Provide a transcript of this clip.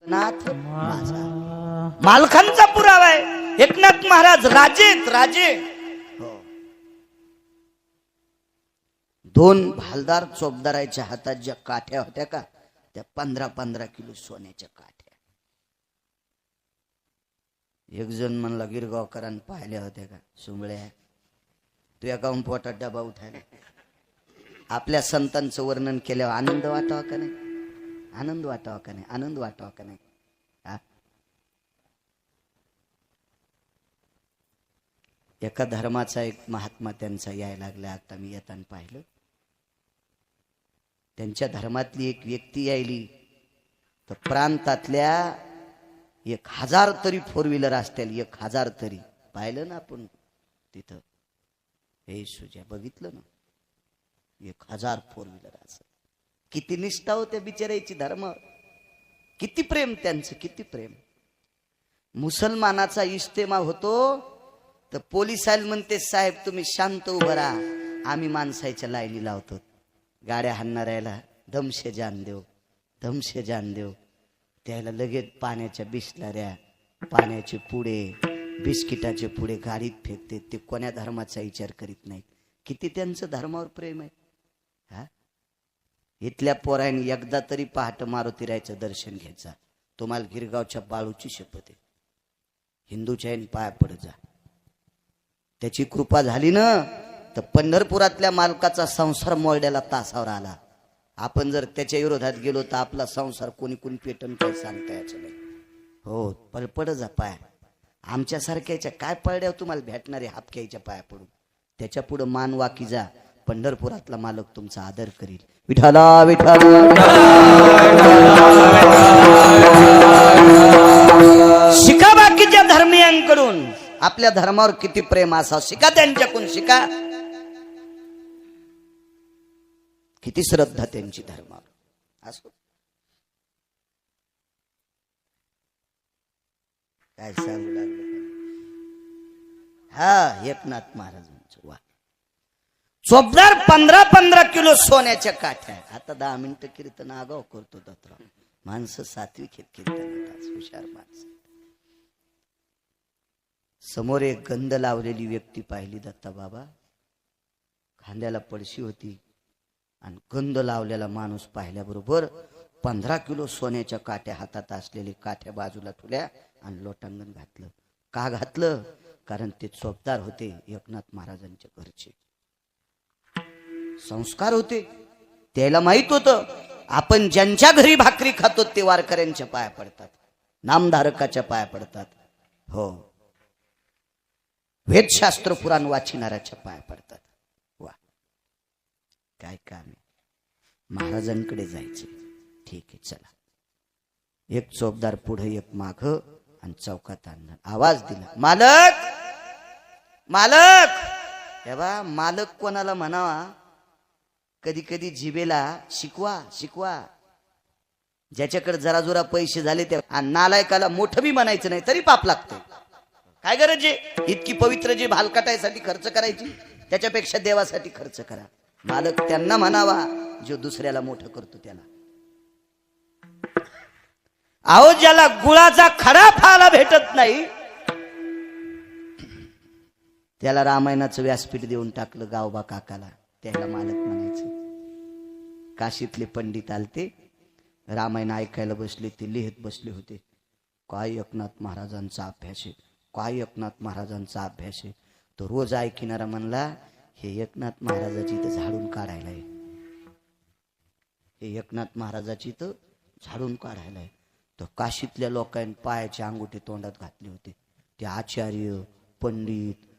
नाथ माझा मालखांचा पुरावा आहे. एकनाथ महाराज राजे हो. दोन भालदार चोपदाराच्या हातात ज्या काठ्या होत्या का, त्या 15-15 किलो सोन्याच्या काठ्या. एक जण म्हणला गिरगावकरांनी पाहिल्या होत्या का सुंबळ्या, तू एका पोटात डबा उठायला. आपल्या संतांचं वर्णन केल्यावर आनंद वाटावा का नाही? आनंद वाटावा का नाही? आनंद वाटावा का नाही? एका धर्माचा एक महात्मा त्यांचा यायला लागला. आता मी येताना पाहिलं, त्यांच्या धर्मातली एक व्यक्ती यायली तर प्रांतातल्या 1000 तरी 4 व्हीलर असतील. 1000 तरी पाहिलं ना आपण तिथं. हे सुजा बघितलं ना, 1000 4 व्हीलर असं. किती निष्ठा होत्या बिचारायची धर्म, किती प्रेम त्यांचं, किती प्रेम. मुसलमानाचा इज्तेमा होतो तर पोलिसाला म्हणते, साहेब तुम्ही शांत उभं राहा, आम्ही माणसाच्या लाईनी लावतो. गाड्या हाणणाऱ्याला दमशे जान देव, दमशे जान देव. त्याला लगेच पाण्याच्या बिसलाऱ्या, पाण्याचे पुडे, बिस्किटाचे पुडे गाडीत फेकते. ते कोण्या धर्माचा विचार करीत नाहीत. किती त्यांचं धर्मावर प्रेम आहे. हा, इथल्या पोरांनी एकदा तरी पहाट मारुतीरायचं दर्शन घ्यायचं. तुम्हाला गिरगावच्या बाळूची शपथ आहे, हिंदूच्या आईन पाया पडत जा. त्याची कृपा झाली ना तर पंढरपुरातल्या मालकाचा संसार मोडण्याला तासावर आला. आपण जर त्याच्या विरोधात गेलो तर आपला संसार कोणी कोणी पेटन काही सांगता यायचं नाही. हो, पडपड जा पाय. आमच्या सारख्याच्या काय पडड्या तुम्हाला भेटणारे हापक्याच्या पाया पडून. त्याच्या पुढे मान वाकी जा, पंढरपुरातला मालक तुमचा आदर करील. विठाला विठाला शिका बाकीच्या धर्मियांकडून. आपल्या धर्मावर किती प्रेम असावं शिका, त्यांच्याकडून शिका. किती श्रद्धा त्यांची धर्मावर असो. काय सांगू लागलं. हा, एकनाथ महाराजांचं वा. चोपदार 15-15 किलो सोन्याच्या काठ्या. आता 10 मिनिटं कीर्तन आगाव करतो दत्तराव. माणसं सात्विक आहेत कीर्तनात, हुशार माणसं. समोर एक गंध लावलेली व्यक्ती पाहिली दत्ता बाबा. खांद्याला पडशी होती आणि गंध लावलेला माणूस पाहिल्याबरोबर 15 किलो सोन्याच्या काठ्या हातात असलेले काठ्या बाजूला ठेवल्या आणि लोटांगण घातलं. का घातलं? कारण ते चोपदार होते, एकनाथ महाराजांच्या घरचे संस्कार होते. त्याला माहित होतं आपण ज्यांच्या घरी भाकरी खातो ते वारकऱ्यांच्या पाया पडतात, नामधारकाच्या पाया पडतात. हो, वेदशास्त्र पुराण वाचिणाऱ्याच्या पाया पडतात. वा, काय काम आहे. महाराजांकडे जायचे. ठीक आहे चला. एक चोपदार पुढे, एक माग आणि चौकात आणला. आवाज दिला, मालक मालक. तेव्हा मालक कोणाला म्हणावा? कधी कधी जिभेला शिकवा शिकवा. ज्याच्याकडे जरा जोरा पैसे झाले त्या आणि नालायकाला मोठं बी म्हणायचं नाही तरी पाप लागतं. काय गरज आहे इतकी पवित्र जी भालकाटायसाठी खर्च करायची, त्याच्यापेक्षा देवासाठी खर्च करा. मालक त्यांना म्हणावा जो दुसऱ्याला मोठं करतो त्याला. अहो, ज्याला गुळाचा खडा खायला भेटत नाही त्याला रामायणाचं व्यासपीठ देऊन टाकलं गावबा काकाला, त्याला मालक म्हणायचं. काशीतले पंडित आलते, रामायण ऐकायला बसले, ते लिहित बसले होते. काय एकनाथ महाराजांचा अभ्यास आहे, काय एकनाथ महाराजांचा अभ्यास आहे. तो रोज ऐकणारा म्हणला, हे एकनाथ महाराजाची तर झाडून काढायला आहे, हे एकनाथ महाराजाची तर झाडून काढायला आहे. तर काशीतल्या लोकांनी पायाचे अंगुठे तोंडात घातले होते. ते आचार्य पंडित